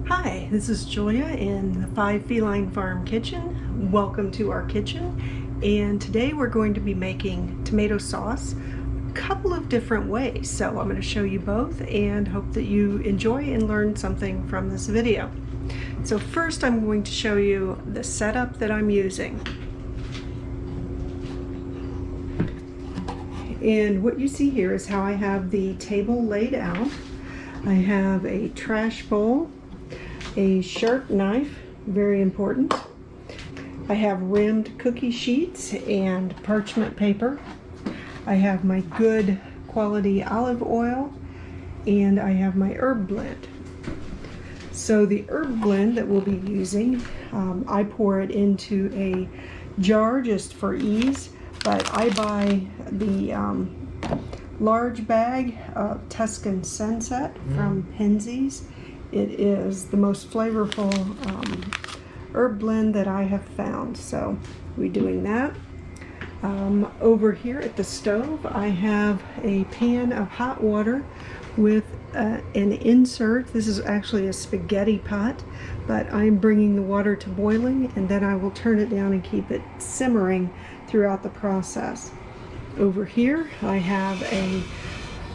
Hi, this is Julia in the 5 Feline Farm kitchen. Welcome to our kitchen, and today we're going to be making tomato sauce a couple of different ways. So I'm going to show you both and hope that you enjoy and learn something from this video. So first I'm going to show you the setup that I'm using. And what you see here is how I have the table laid out. I have a trash bowl, a sharp knife, very important. I have rimmed cookie sheets and parchment paper. I have my good quality olive oil, and I have my herb blend. So the herb blend that we'll be using, I pour it into a jar just for ease, but I buy the large bag of Tuscan Sunset from Henzies. It is the most flavorful herb blend that I have found, so we're doing that. Over here at the stove, I have a pan of hot water with an insert. This is actually a spaghetti pot, but I'm bringing the water to boiling, and then I will turn it down and keep it simmering throughout the process. Over here, I have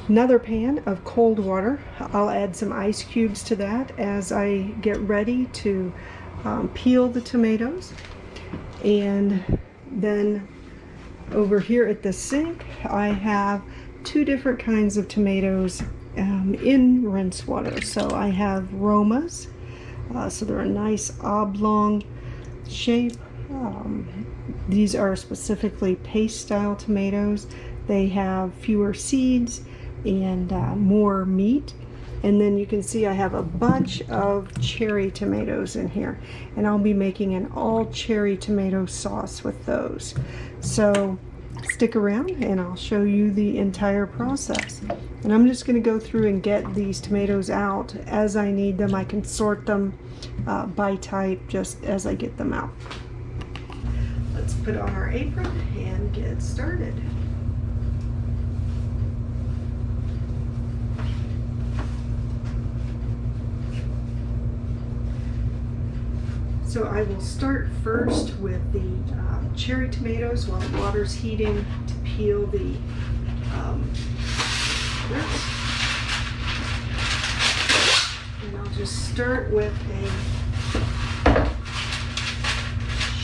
another pan of cold water. I'll add some ice cubes to that as I get ready to peel the tomatoes. And then over here at the sink, I have two different kinds of tomatoes in rinse water. So I have Romas, so they're a nice oblong shape. These are specifically paste style tomatoes. They have fewer seeds and more meat. And then you can see I have a bunch of cherry tomatoes in here, and I'll be making an all cherry tomato sauce with those. So stick around and I'll show you the entire process. And I'm just going to go through and get these tomatoes out as I need them. I can sort them by type just as I get them out. Let's put on our apron and get started. So I will start first with the cherry tomatoes while the water's heating to peel the roots. And I'll just start with a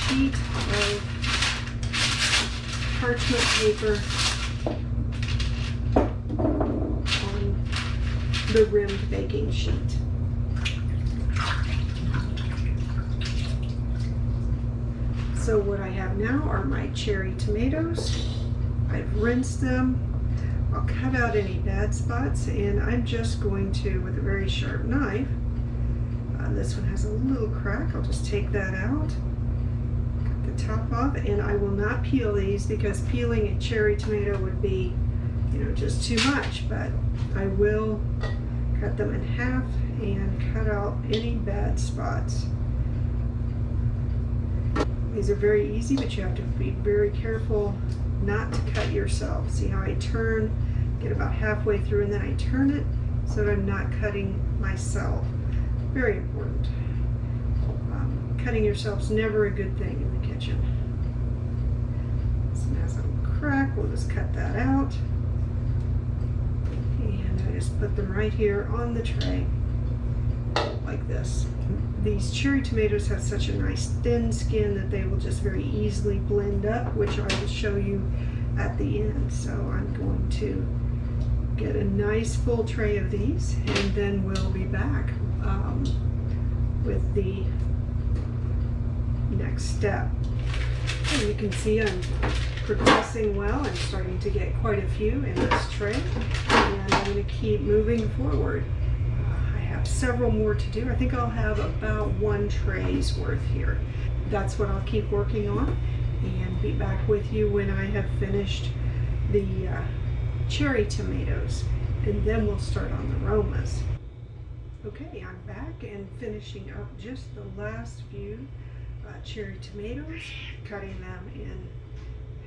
sheet of parchment paper on the rimmed baking sheet. So what I have now are my cherry tomatoes. I've rinsed them. I'll cut out any bad spots, and I'm just going to, with a very sharp knife, this one has a little crack, I'll just take that out, cut the top off, and I will not peel these because peeling a cherry tomato would be, just too much, but I will cut them in half and cut out any bad spots. These are very easy, but you have to be very careful not to cut yourself. See how I turn, get about halfway through, and then I turn it so that I'm not cutting myself. Very important. Cutting yourself's never a good thing in the kitchen. So now some crack, we'll just cut that out. And I just put them right here on the tray, like this. These cherry tomatoes have such a nice thin skin that they will just very easily blend up, which I will show you at the end. So I'm going to get a nice full tray of these, and then we'll be back with the next step. And you can see I'm progressing well. I'm starting to get quite a few in this tray, and I'm going to keep moving forward. Several more to do. I think I'll have about 1 tray's worth here. That's what I'll keep working on, and be back with you when I have finished the cherry tomatoes, and then we'll start on the Romas. Okay, I'm back and finishing up just the last few cherry tomatoes, cutting them in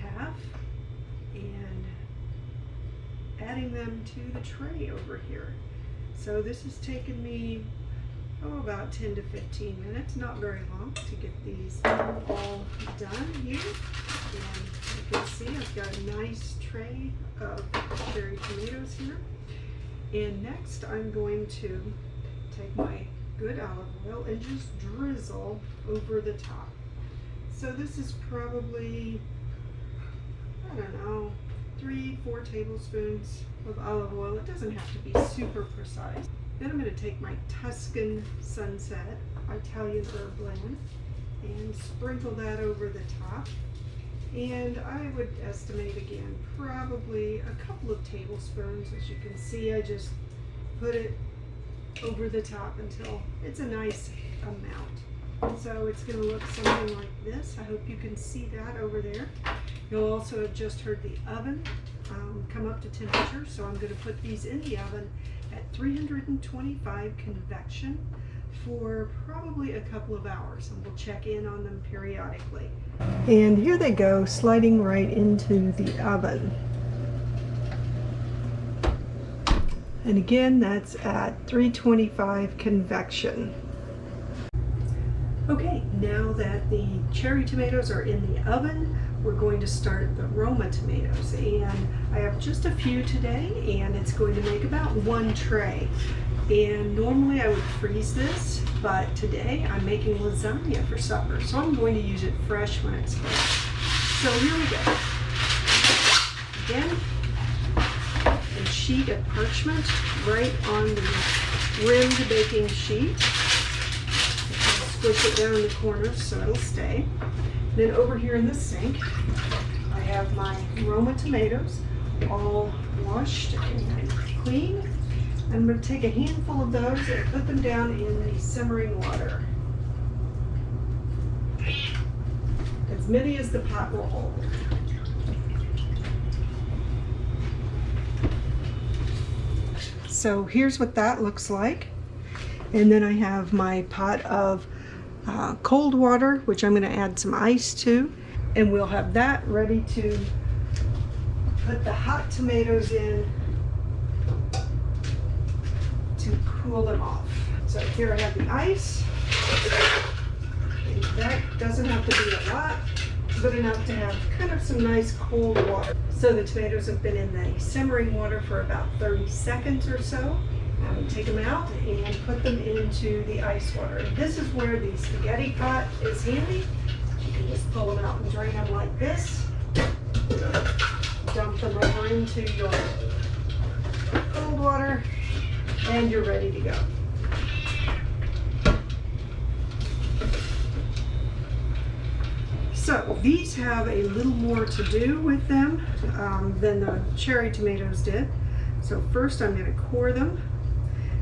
half and adding them to the tray over here. So this has taken me about 10 to 15 minutes, not very long, to get these all done here. And you can see I've got a nice tray of cherry tomatoes here. And next I'm going to take my good olive oil and just drizzle over the top. So this is probably, I don't know, 3-4 tablespoons of olive oil. It doesn't have to be super precise. Then I'm going to take my Tuscan Sunset Italian herb blend and sprinkle that over the top. And I would estimate, again, probably a couple of tablespoons. As you can see, I just put it over the top until it's a nice amount. So it's going to look something like this. I hope you can see that over there. You'll also have just heard the oven come up to temperature, so I'm going to put these in the oven at 325 convection for probably a couple of hours, and we'll check in on them periodically. And here they go, sliding right into the oven. And again, that's at 325 convection. Okay, now that the cherry tomatoes are in the oven, we're going to start the Roma tomatoes. And I have just a few today, and it's going to make about 1 tray. And normally I would freeze this, but today I'm making lasagna for supper, so I'm going to use it fresh when it's fresh. So here we go. Again, a sheet of parchment right on the rimmed baking sheet. Squish it down in the corners so it'll stay. Then over here in the sink, I have my Roma tomatoes all washed and clean. I'm going to take a handful of those and put them down in the simmering water. As many as the pot will hold. So here's what that looks like. And then I have my pot of cold water, which I'm going to add some ice to, and we'll have that ready to put the hot tomatoes in to cool them off. So here I have the ice, and that doesn't have to be a lot, but enough to have kind of some nice cold water. So the tomatoes have been in the simmering water for about 30 seconds or so. Take them out and put them into the ice water. And this is where the spaghetti pot is handy. You can just pull them out and drain them like this. Dump them over into your cold water, and you're ready to go. So these have a little more to do with them than the cherry tomatoes did. So first I'm going to core them.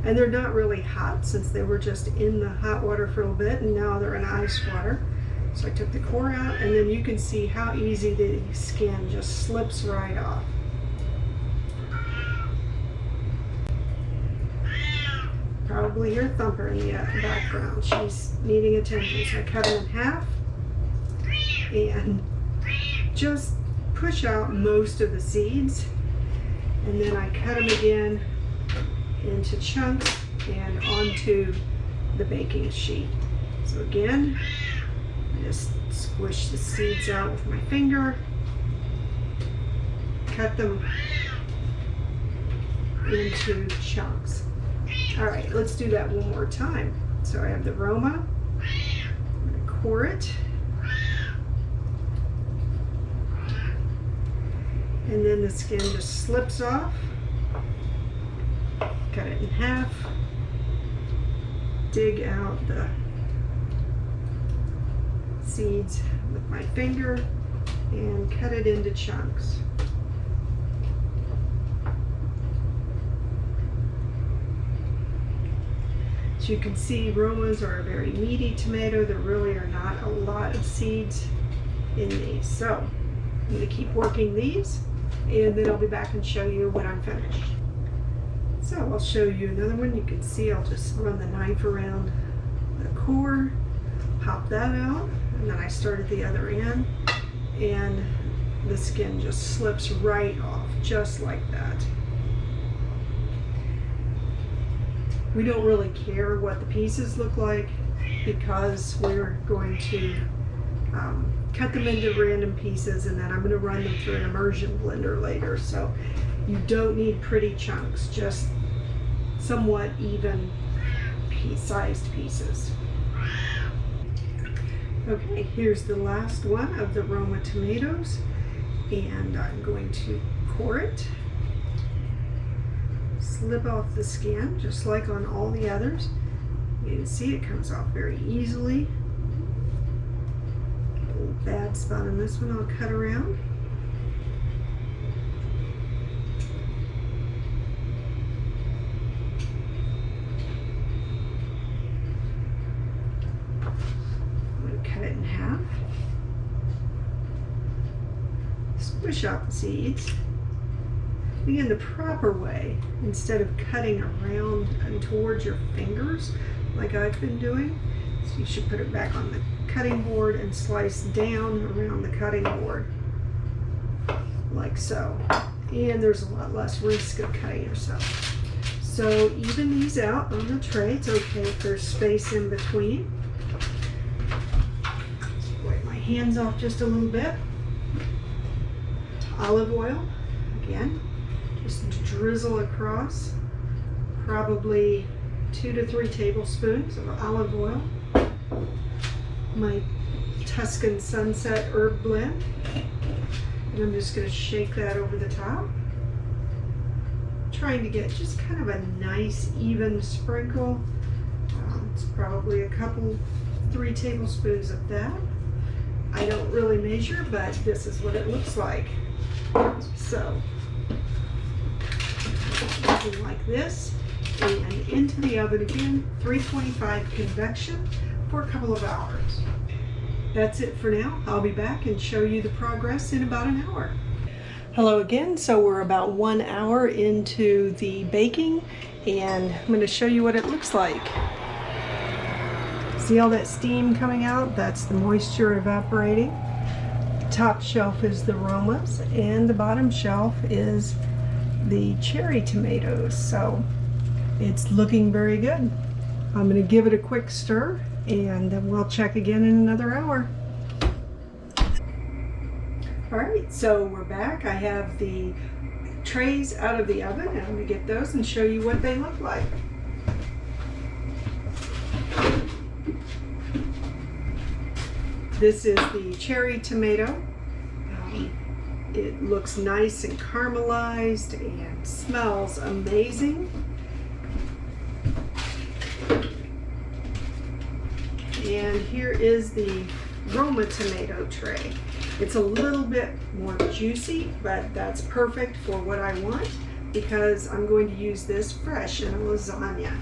And they're not really hot since they were just in the hot water for a little bit, and now they're in ice water. So I took the core out, and then you can see how easy the skin just slips right off. Probably hear Thumper in the background. She's needing attention. So I cut them in half and just push out most of the seeds, and then I cut them again into chunks and onto the baking sheet. So again, I just squish the seeds out with my finger, cut them into chunks. All right, let's do that one more time. So I have the Roma, I'm going to core it, and then the skin just slips off. Cut it in half, dig out the seeds with my finger, and cut it into chunks. As you can see, Romas are a very meaty tomato. There really are not a lot of seeds in these. So I'm going to keep working these, and then I'll be back and show you when I'm finished. So I'll show you another one. You can see I'll just run the knife around the core, pop that out, and then I start at the other end, and the skin just slips right off, just like that. We don't really care what the pieces look like because we're going to cut them into random pieces, and then I'm going to run them through an immersion blender later. So you don't need pretty chunks, just somewhat even sized pieces. Okay, here's the last one of the Roma tomatoes, and I'm going to core it. Slip off the skin just like on all the others. You can see it comes off very easily. A little bad spot on this one I'll cut around. I'm going to cut it in half. Squish out the seeds. In the proper way, instead of cutting around and towards your fingers like I've been doing. So you should put it back on the cutting board and slice down around the cutting board like so. And there's a lot less risk of cutting yourself. So even these out on the tray. It's okay if there's space in between. Wipe my hands off just a little bit. Olive oil again. Just drizzle across, probably 2 to 3 tablespoons of olive oil. My Tuscan Sunset herb blend. And I'm just going to shake that over the top. Trying to get just kind of a nice even sprinkle. It's probably a couple, 3 tablespoons of that. I don't really measure, but this is what it looks like. So, something like this, and into the oven again, 325 convection for a couple of hours. That's it for now. I'll be back and show you the progress in about an hour. Hello again. So we're about 1 hour into the baking, and I'm going to show you what it looks like. See all that steam coming out? That's the moisture evaporating. The top shelf is the Romas, and the bottom shelf is the cherry tomatoes. So it's looking very good. I'm going to give it a quick stir, and then we'll check again in another hour. Alright, so we're back. I have the trays out of the oven, and I'm going to get those and show you what they look like. This is the cherry tomato. It looks nice and caramelized and smells amazing. And here is the Roma tomato tray. It's a little bit more juicy, but that's perfect for what I want because I'm going to use this fresh in a lasagna.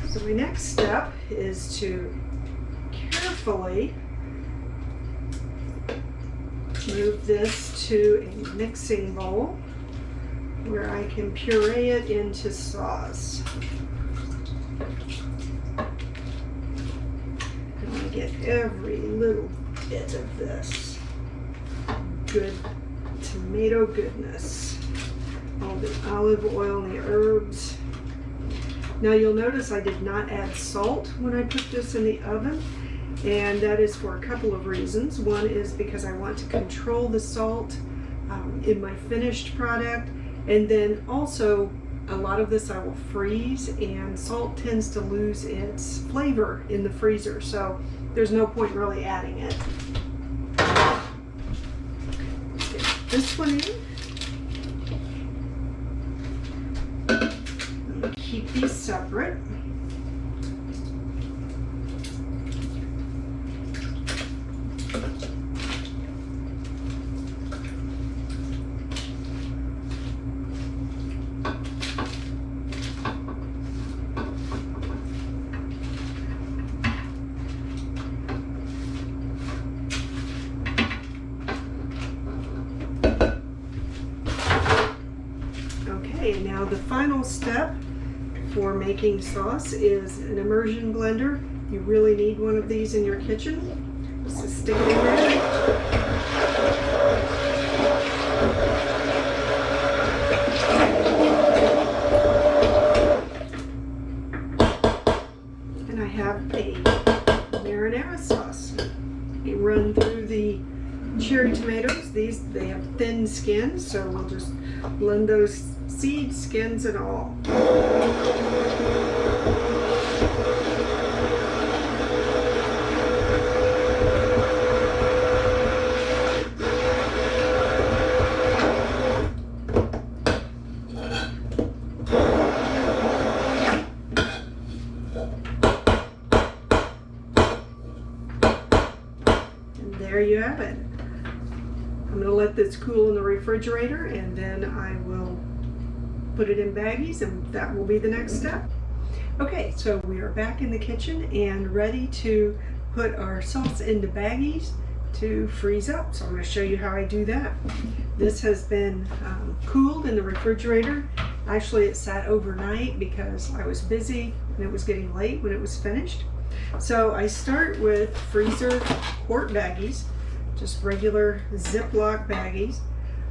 So my next step is to carefully move this to a mixing bowl where I can puree it into sauce. And I get every little bit of this good tomato goodness. All the olive oil and the herbs. Now you'll notice I did not add salt when I put this in the oven, and that is for a couple of reasons. One is because I want to control the salt in my finished product, and then also a lot of this I will freeze, and salt tends to lose its flavor in the freezer, so there's no point really adding it. Let's get this one in. Keep these separate. Okay, now the final step for making sauce is an immersion blender. You really need one of these in your kitchen. So stick it in there. skins, so we'll just blend those seeds, skins, and all. There you have it. I'm going to let this cool in the refrigerator, and then I will put it in baggies, and that will be the next step. Okay, so we are back in the kitchen and ready to put our sauce into baggies to freeze up. So I'm going to show you how I do that. This has been cooled in the refrigerator. Actually, it sat overnight because I was busy and it was getting late when it was finished. So I start with freezer quart baggies, just regular Ziploc baggies.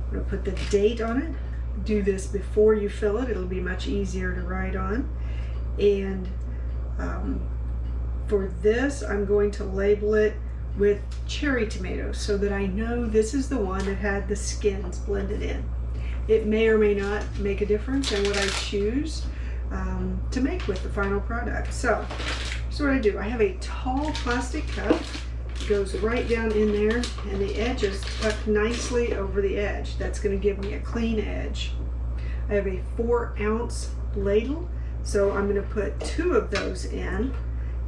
I'm going to put the date on it. Do this before you fill it. It'll be much easier to write on. And for this, I'm going to label it with cherry tomatoes so that I know this is the one that had the skins blended in. It may or may not make a difference in what I choose to make with the final product. So what I do, I have a tall plastic cup. It goes right down in there, and the edges tuck nicely over the edge. That's going to give me a clean edge. I have a 4-ounce ladle, so I'm going to put 2 of those in,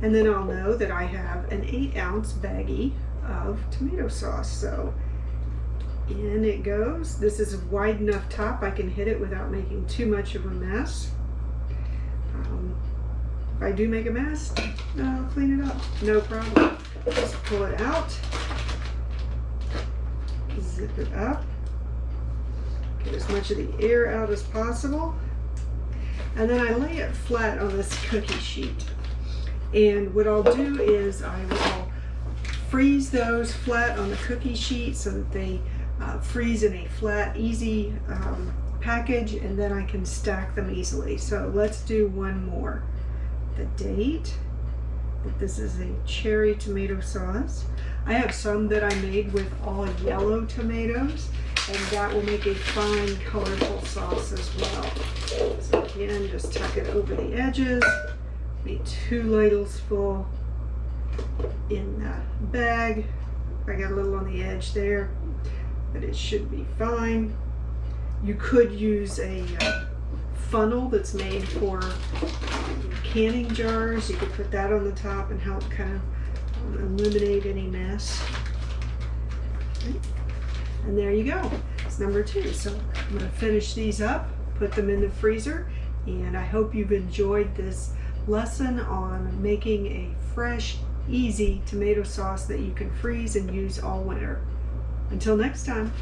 and then I'll know that I have an 8-ounce baggie of tomato sauce. So in it goes. This is a wide enough top I can hit it without making too much of a mess. If I do make a mess, I'll clean it up, no problem. Just pull it out, zip it up, get as much of the air out as possible, and then I lay it flat on this cookie sheet. And what I'll do is I will freeze those flat on the cookie sheet so that they freeze in a flat, easy package, and then I can stack them easily. So let's do one more. The date, that this is a cherry tomato sauce. I have some that I made with all yellow tomatoes, and that will make a fine colorful sauce as well. So again, just tuck it over the edges, be 2 ladles full in the bag. I got a little on the edge there, but it should be fine. You could use a funnel that's made for canning jars. You could put that on the top and help kind of eliminate any mess. Okay. And there you go. It's number 2. So I'm going to finish these up, put them in the freezer, and I hope you've enjoyed this lesson on making a fresh, easy tomato sauce that you can freeze and use all winter. Until next time.